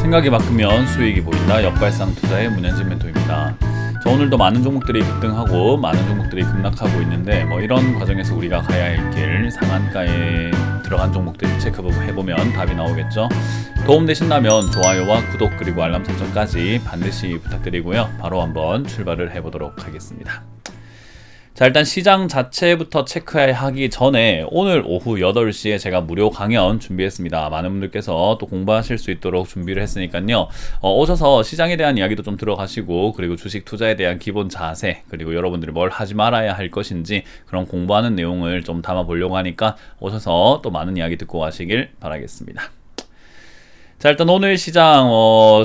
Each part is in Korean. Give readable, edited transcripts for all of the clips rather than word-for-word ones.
생각이 바뀌면 수익이 보인다. 역발상 투자의 문현진 멘토입니다. 자, 오늘도 많은 종목들이 급등하고 많은 종목들이 급락하고 있는데 이런 과정에서 우리가 가야 할 길 상한가에 들어간 종목들 체크해보면 답이 나오겠죠. 도움되신다면 좋아요와 구독 그리고 알람 설정까지 반드시 부탁드리고요. 바로 한번 출발을 해보도록 하겠습니다. 자, 일단 시장 자체부터 체크하기 전에 오늘 오후 8시에 제가 무료 강연 준비했습니다. 많은 분들께서 또 공부하실 수 있도록 준비를 했으니까요. 오셔서 시장에 대한 이야기도 좀 들어가시고, 그리고 주식 투자에 대한 기본 자세, 그리고 여러분들이 뭘 하지 말아야 할 것인지 그런 공부하는 내용을 좀 담아보려고 하니까 오셔서 또 많은 이야기 듣고 가시길 바라겠습니다. 자, 일단 오늘 시장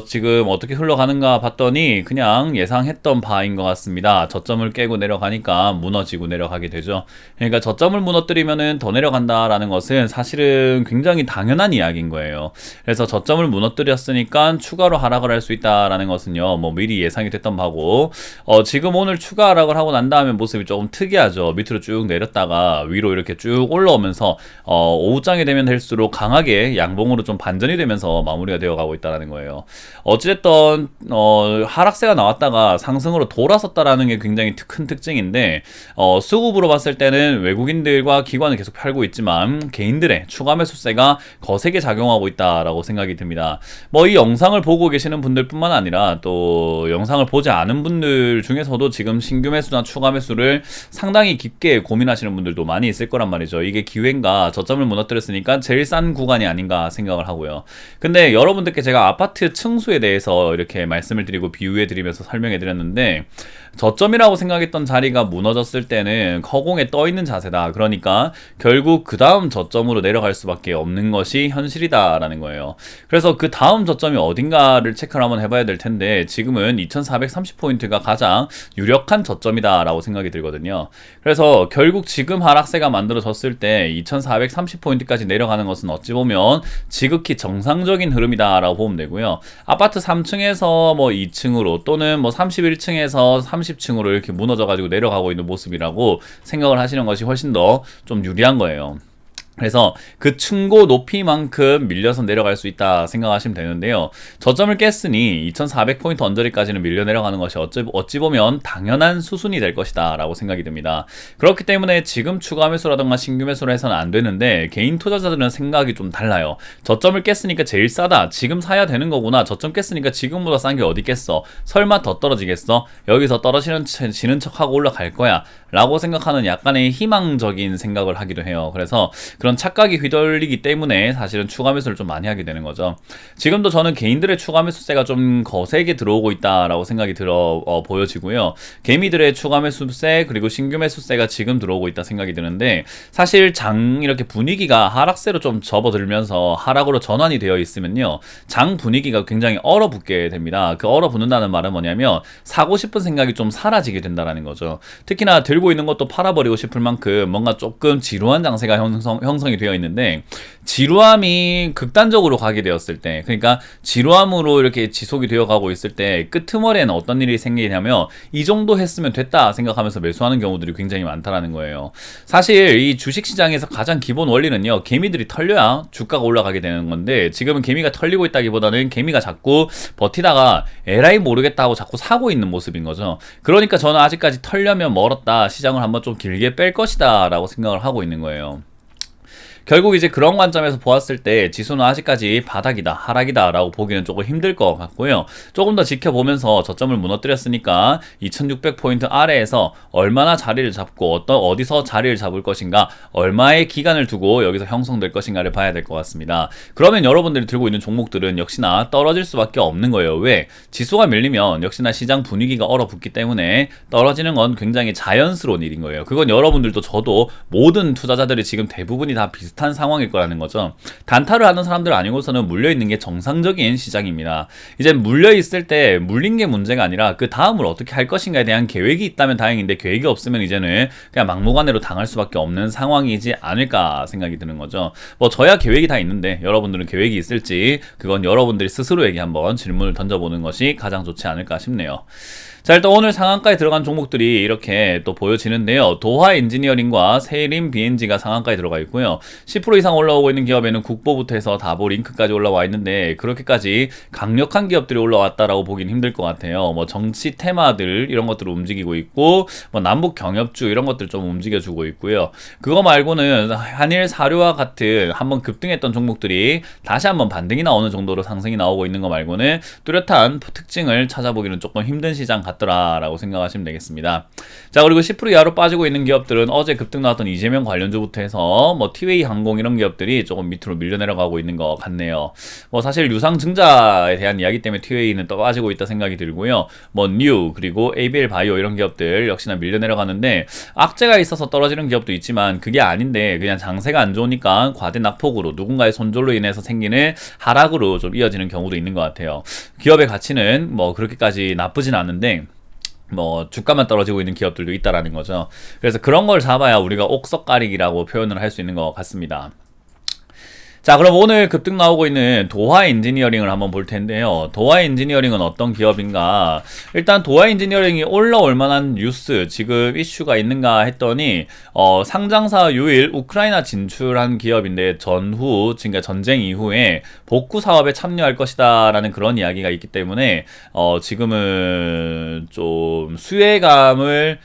지금 어떻게 흘러가는가 봤더니 그냥 예상했던 바인 것 같습니다. 저점을 깨고 내려가니까 무너지고 내려가게 되죠. 그러니까 저점을 무너뜨리면은 더 내려간다라는 것은 사실은 굉장히 당연한 이야기인 거예요. 그래서 저점을 무너뜨렸으니까 추가로 하락을 할 수 있다라는 것은요, 미리 예상이 됐던 바고, 지금 오늘 추가 하락을 하고 난 다음에 모습이 조금 특이하죠. 밑으로 쭉 내렸다가 위로 이렇게 쭉 올라오면서 오후장이 되면 될수록 강하게 양봉으로 좀 반전이 되면서 마무리가 되어 가고 있다는 거예요. 어찌됐든 하락세가 나왔다가 상승으로 돌아섰다라는 게 굉장히 큰 특징인데, 수급으로 봤을 때는 외국인들과 기관은 계속 팔고 있지만 개인들의 추가 매수세가 거세게 작용하고 있다라고 생각이 듭니다. 이 영상을 보고 계시는 분들뿐만 아니라 또 영상을 보지 않은 분들 중에서도 지금 신규 매수나 추가 매수를 상당히 깊게 고민하시는 분들도 많이 있을 거란 말이죠. 이게 기회인가, 저점을 무너뜨렸으니까 제일 싼 구간이 아닌가 생각을 하고요. 근데 여러분들께 제가 아파트 층수에 대해서 이렇게 말씀을 드리고 비유해 드리면서 설명해 드렸는데, 저점이라고 생각했던 자리가 무너졌을 때는 허공에 떠 있는 자세다. 그러니까 결국 그 다음 저점으로 내려갈 수밖에 없는 것이 현실이다라는 거예요. 그래서 그 다음 저점이 어딘가를 체크를 한번 해봐야 될 텐데, 지금은 2430포인트가 가장 유력한 저점이다라고 생각이 들거든요. 그래서 결국 지금 하락세가 만들어졌을 때 2430포인트까지 내려가는 것은 어찌 보면 지극히 정상적인 흐름이다라고 보면 되고요. 아파트 3층에서 2층으로 또는 31층에서 30층으로 이렇게 무너져 가지고 내려가고 있는 모습이라고 생각을 하시는 것이 훨씬 더 좀 유리한 거예요. 그래서 그 층고 높이만큼 밀려서 내려갈 수 있다 생각하시면 되는데요. 저점을 깼으니 2400포인트 언저리까지는 밀려 내려가는 것이 어찌 보면 당연한 수순이 될 것이다 라고 생각이 듭니다. 그렇기 때문에 지금 추가 매수라든가 신규 매수를 해서는 안 되는데, 개인 투자자들은 생각이 좀 달라요. 저점을 깼으니까 제일 싸다, 지금 사야 되는 거구나, 저점 깼으니까 지금보다 싼 게 어디 있겠어, 설마 더 떨어지겠어, 여기서 떨어지는 척하고 올라갈 거야 라고 생각하는 약간의 희망적인 생각을 하기도 해요. 그래서 그런 착각이 휘둘리기 때문에 사실은 추가 매수를 좀 많이 하게 되는 거죠. 지금도 저는 개인들의 추가 매수세가 좀 거세게 들어오고 있다라고 생각이 보여지고요. 개미들의 추가 매수세 그리고 신규 매수세가 지금 들어오고 있다 생각이 드는데, 사실 이렇게 분위기가 하락세로 좀 접어들면서 하락으로 전환이 되어 있으면요, 장 분위기가 굉장히 얼어붙게 됩니다. 그 얼어붙는다는 말은 뭐냐면 사고 싶은 생각이 좀 사라지게 된다는 거죠. 특히나 들고 있는 것도 팔아버리고 싶을 만큼 뭔가 조금 지루한 장세가 형성이 되어 있는데, 지루함이 극단적으로 가게 되었을 때, 그러니까 지루함으로 이렇게 지속이 되어 가고 있을 때 끄트머리에는 어떤 일이 생기냐면, 이 정도 했으면 됐다 생각하면서 매수하는 경우들이 굉장히 많다라는 거예요. 사실 이 주식시장에서 가장 기본 원리는요, 개미들이 털려야 주가가 올라가게 되는 건데, 지금은 개미가 털리고 있다기보다는 개미가 자꾸 버티다가 에라이 모르겠다 하고 자꾸 사고 있는 모습인 거죠. 그러니까 저는 아직까지 털려면 멀었다, 시장을 한번 좀 길게 뺄 것이다 라고 생각을 하고 있는 거예요. 결국 이제 그런 관점에서 보았을 때 지수는 아직까지 바닥이다, 하락이다 라고 보기는 조금 힘들 것 같고요. 조금 더 지켜보면서 저점을 무너뜨렸으니까 2600포인트 아래에서 얼마나 자리를 잡고 어디서 자리를 잡을 것인가, 얼마의 기간을 두고 여기서 형성될 것인가를 봐야 될 것 같습니다. 그러면 여러분들이 들고 있는 종목들은 역시나 떨어질 수밖에 없는 거예요. 왜? 지수가 밀리면 역시나 시장 분위기가 얼어붙기 때문에 떨어지는 건 굉장히 자연스러운 일인 거예요. 그건 여러분들도 저도 모든 투자자들이 지금 대부분이 다 비슷한 상황일 거라는 거죠. 단타를 하는 사람들 아니고서는 물려있는 게 정상적인 시장입니다. 이제 물려있을 때 물린 게 문제가 아니라 그 다음을 어떻게 할 것인가에 대한 계획이 있다면 다행인데, 계획이 없으면 이제는 그냥 막무가내로 당할 수밖에 없는 상황이지 않을까 생각이 드는 거죠. 저야 계획이 다 있는데 여러분들은 계획이 있을지, 그건 여러분들이 스스로에게 한번 질문을 던져보는 것이 가장 좋지 않을까 싶네요. 자, 일단 오늘 상한가에 들어간 종목들이 이렇게 또 보여지는데요. 도화 엔지니어링과 세림 BNG가 상한가에 들어가 있고요. 10% 이상 올라오고 있는 기업에는 국보부터 해서 다보 링크까지 올라와 있는데 그렇게까지 강력한 기업들이 올라왔다라고 보긴 힘들 것 같아요. 뭐 정치 테마들 이런 것들을 움직이고 있고 뭐 남북 경협주 이런 것들 좀 움직여주고 있고요. 그거 말고는 한일 사료와 같은 한번 급등했던 종목들이 다시 한번 반등이 나오는 정도로 상승이 나오고 있는 거 말고는 뚜렷한 특징을 찾아보기는 조금 힘든 시장 같더라라고 생각하시면 되겠습니다. 자, 그리고 10% 이하로 빠지고 있는 기업들은 어제 급등 나왔던 이재명 관련주부터 해서 뭐 티웨이 항공 이런 기업들이 조금 밑으로 밀려 내려가고 있는 것 같네요. 뭐 사실 유상증자에 대한 이야기 때문에 티웨이는 또 빠지고 있다 생각이 들고요. 뭐 뉴 그리고 ABL 바이오 이런 기업들 역시나 밀려 내려가는데 악재가 있어서 떨어지는 기업도 있지만 그게 아닌데 그냥 장세가 안 좋으니까 과대 낙폭으로 누군가의 손절로 인해서 생기는 하락으로 좀 이어지는 경우도 있는 것 같아요. 기업의 가치는 뭐 그렇게까지 나쁘진 않은데 뭐 주가만 떨어지고 있는 기업들도 있다라는 거죠. 그래서 그런 걸 잡아야 우리가 옥석가리기라고 표현을 할 수 있는 것 같습니다. 자, 그럼 오늘 급등 나오고 있는 도화 엔지니어링을 한번 볼 텐데요. 도화 엔지니어링은 어떤 기업인가? 일단 도화 엔지니어링이 올라올 만한 뉴스, 지금 이슈가 있는가 했더니 상장사 유일 우크라이나 진출한 기업인데 전후, 그러니까 전쟁 이후에 복구 사업에 참여할 것이다라는 그런 이야기가 있기 때문에 지금은 좀 수혜감을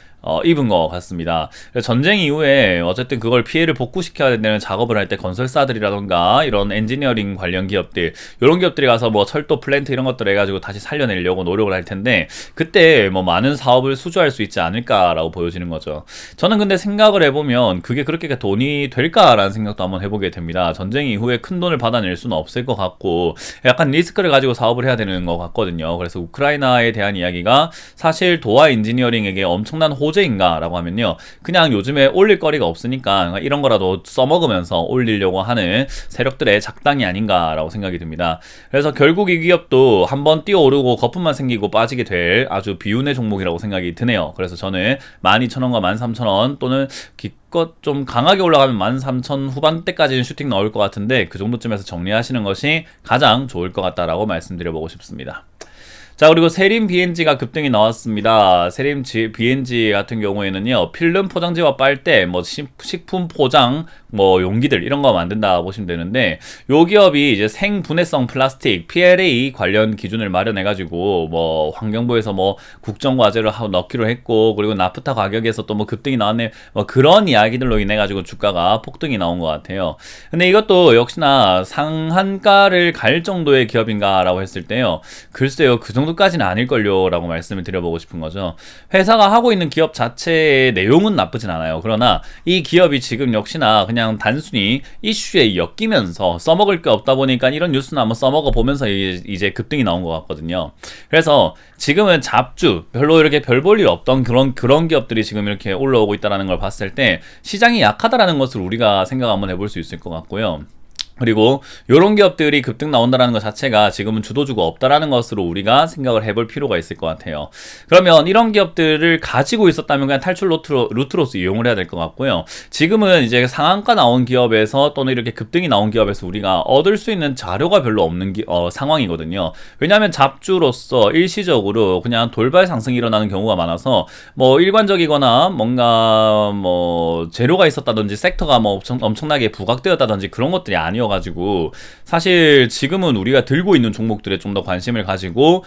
입은 것 같습니다. 전쟁 이후에 어쨌든 그걸 피해를 복구시켜야 되는 작업을 할 때 건설사들이라던가 이런 엔지니어링 관련 기업들 이런 기업들이 가서 뭐 철도 플랜트 이런 것들 해가지고 다시 살려내려고 노력을 할 텐데 그때 뭐 많은 사업을 수주할 수 있지 않을까라고 보여지는 거죠. 저는 근데 생각을 해보면 그게 그렇게 돈이 될까라는 생각도 한번 해보게 됩니다. 전쟁 이후에 큰 돈을 받아낼 수는 없을 것 같고 약간 리스크를 가지고 사업을 해야 되는 것 같거든요. 그래서 우크라이나에 대한 이야기가 사실 도화 엔지니어링에게 엄청난 호재인가 라고 하면요, 그냥 요즘에 올릴 거리가 없으니까 이런 거라도 써먹으면서 올리려고 하는 세력들의 작당이 아닌가 라고 생각이 듭니다. 그래서 결국 이 기업도 한번 뛰어오르고 거품만 생기고 빠지게 될 아주 비운의 종목이라고 생각이 드네요. 그래서 저는 12,000원과 13,000원 또는 기껏 좀 강하게 올라가면 13,000 후반대까지는 슈팅 나올 것 같은데 그 정도쯤에서 정리하시는 것이 가장 좋을 것 같다라고 말씀드려보고 싶습니다. 자, 그리고 세림 BNG가 급등이 나왔습니다. 세림 BNG 같은 경우에는요, 필름 포장지와 빨대, 뭐 식품 포장, 뭐 용기들 이런 거 만든다 보시면 되는데, 요 기업이 이제 생분해성 플라스틱 PLA 관련 기준을 마련해가지고 뭐 환경부에서 뭐 국정과제를 하고 넣기로 했고, 그리고 나프타 가격에서 또 뭐 급등이 나왔네, 뭐 그런 이야기들로 인해 가지고 주가가 폭등이 나온 것 같아요. 근데 이것도 역시나 상한가를 갈 정도의 기업인가라고 했을 때요, 글쎄요, 그 정도까지는 아닐걸요 라고 말씀을 드려보고 싶은 거죠. 회사가 하고 있는 기업 자체의 내용은 나쁘진 않아요. 그러나 이 기업이 지금 역시나 그냥 단순히 이슈에 엮이면서 써먹을 게 없다 보니까 이런 뉴스나 한번 써먹어 보면서 이제 급등이 나온 것 같거든요. 그래서 지금은 잡주, 별로 이렇게 별 볼 일 없던 그런 기업들이 지금 이렇게 올라오고 있다는 걸 봤을 때 시장이 약하다라는 것을 우리가 생각 한번 해볼 수 있을 것 같고요. 그리고 이런 기업들이 급등 나온다는 것 자체가 지금은 주도주가 없다라는 것으로 우리가 생각을 해볼 필요가 있을 것 같아요. 그러면 이런 기업들을 가지고 있었다면 그냥 탈출 루트로서 이용을 해야 될 것 같고요. 지금은 이제 상한가 나온 기업에서 또는 이렇게 급등이 나온 기업에서 우리가 얻을 수 있는 자료가 별로 없는 상황이거든요. 왜냐하면 잡주로서 일시적으로 그냥 돌발 상승이 일어나는 경우가 많아서 뭐 일관적이거나 뭔가 뭐 재료가 있었다든지 섹터가 뭐 엄청나게 부각되었다든지 그런 것들이 아니어 가지고 사실 지금은 우리가 들고 있는 종목들에 좀 더 관심을 가지고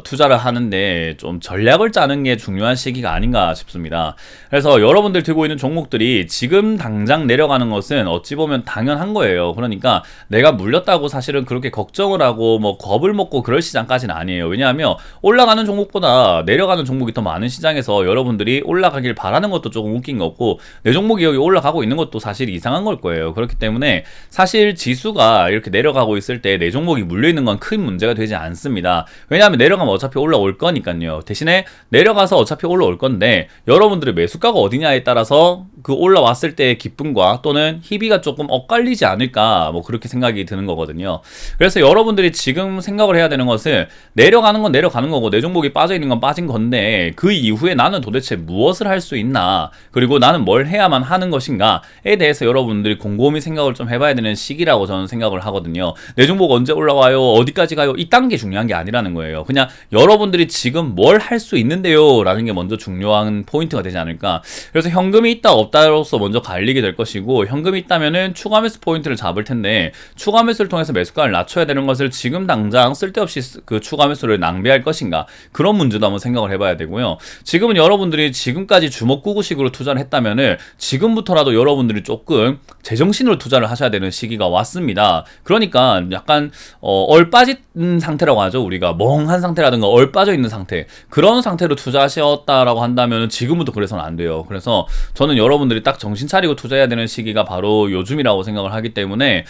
투자를 하는데 좀 전략을 짜는 게 중요한 시기가 아닌가 싶습니다. 그래서 여러분들 들고 있는 종목들이 지금 당장 내려가는 것은 어찌 보면 당연한 거예요. 그러니까 내가 물렸다고 사실은 그렇게 걱정을 하고 뭐 겁을 먹고 그럴 시장까지는 아니에요. 왜냐하면 올라가는 종목보다 내려가는 종목이 더 많은 시장에서 여러분들이 올라가길 바라는 것도 조금 웃긴 거고 내 종목이 여기 올라가고 있는 것도 사실 이상한 걸 거예요. 그렇기 때문에 사실 지수가 이렇게 내려가고 있을 때 내 종목이 물려있는 건 큰 문제가 되지 않습니다. 왜냐하면 내려가면 어차피 올라올 거니까요. 대신에 내려가서 어차피 올라올 건데 여러분들의 매수가가 어디냐에 따라서 그 올라왔을 때의 기쁨과 또는 희비가 조금 엇갈리지 않을까 뭐 그렇게 생각이 드는 거거든요. 그래서 여러분들이 지금 생각을 해야 되는 것은 내려가는 건 내려가는 거고 내 종목이 빠져있는 건 빠진 건데 그 이후에 나는 도대체 무엇을 할 수 있나, 그리고 나는 뭘 해야만 하는 것인가에 대해서 여러분들이 곰곰이 생각을 좀 해봐야 되는 시기 시기라고 저는 생각을 하거든요. 내 종목 언제 올라와요? 어디까지 가요? 이딴 게 중요한 게 아니라는 거예요. 그냥 여러분들이 지금 뭘 할 수 있는데요? 라는 게 먼저 중요한 포인트가 되지 않을까. 그래서 현금이 있다 없다로서 먼저 갈리게 될 것이고, 현금이 있다면은 추가 매수 포인트를 잡을 텐데, 추가 매수를 통해서 매수가를 낮춰야 되는 것을 지금 당장 쓸데없이 그 추가 매수를 낭비할 것인가, 그런 문제도 한번 생각을 해봐야 되고요. 지금은 여러분들이 지금까지 주먹구구식으로 투자를 했다면은 지금부터라도 여러분들이 조금 제정신으로 투자를 하셔야 되는 시기가 왔습니다. 그러니까 약간 얼빠진 상태라고 하죠. 우리가 멍한 상태라든가 얼빠져 있는 상태, 그런 상태로 투자하셨다라고 한다면 지금부터 그래서는 안 돼요. 그래서 저는 여러분들이 딱 정신 차리고 투자해야 되는 시기가 바로 요즘이라고 생각을 하기 때문에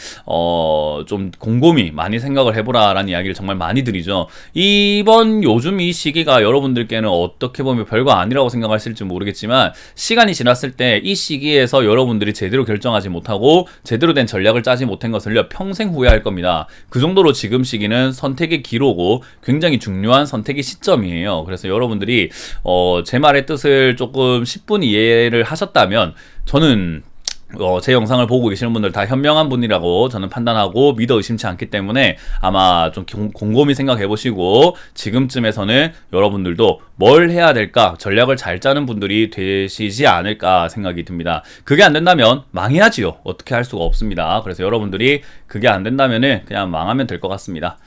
좀 곰곰이 많이 생각을 해보라라는 이야기를 정말 많이 드리죠. 이번 요즘 이 시기가 여러분들께는 어떻게 보면 별거 아니라고 생각하실지 모르겠지만, 시간이 지났을 때 이 시기에서 여러분들이 제대로 결정하지 못하고 제대로 된 전략을 짜지 못한 것을요, 평생 후회할 겁니다. 그 정도로 지금 시기는 선택의 기로고 굉장히 중요한 선택의 시점이에요. 그래서 여러분들이 제 말의 뜻을 조금 10분 이해를 하셨다면, 저는 제 영상을 보고 계시는 분들 다 현명한 분이라고 저는 판단하고 믿어 의심치 않기 때문에 아마 좀 곰곰이 생각해 보시고 지금쯤에서는 여러분들도 뭘 해야 될까, 전략을 잘 짜는 분들이 되시지 않을까 생각이 듭니다. 그게 안 된다면 망해야지요. 어떻게 할 수가 없습니다. 그래서 여러분들이 그게 안 된다면은 그냥 망하면 될 것 같습니다.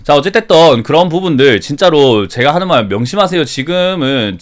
자, 어쨌든 그런 부분들 진짜로 제가 하는 말 명심하세요. 지금은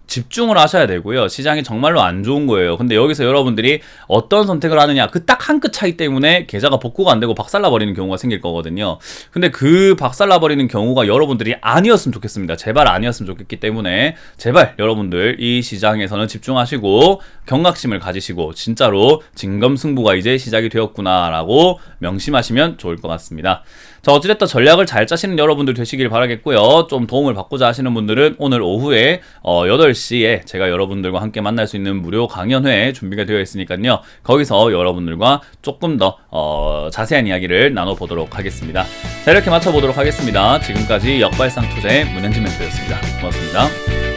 집중을 하셔야 되고요. 시장이 정말로 안 좋은 거예요. 근데 여기서 여러분들이 어떤 선택을 하느냐, 그 딱 한 끗 차이 때문에 계좌가 복구가 안 되고 박살나버리는 경우가 생길 거거든요. 근데 그 박살나버리는 경우가 여러분들이 아니었으면 좋겠습니다. 제발 아니었으면 좋겠기 때문에 제발 여러분들 이 시장에서는 집중하시고 경각심을 가지시고 진짜로 진검승부가 이제 시작이 되었구나 라고 명심하시면 좋을 것 같습니다. 자, 어찌됐든 전략을 잘 짜시는 여러분들 되시길 바라겠고요. 좀 도움을 받고자 하시는 분들은 오늘 오후에 8시에 제가 여러분들과 함께 만날 수 있는 무료 강연회 준비가 되어 있으니까요. 거기서 여러분들과 조금 더 자세한 이야기를 나눠보도록 하겠습니다. 자, 이렇게 마쳐보도록 하겠습니다. 지금까지 역발상 투자의 문현진 멘토였습니다. 고맙습니다.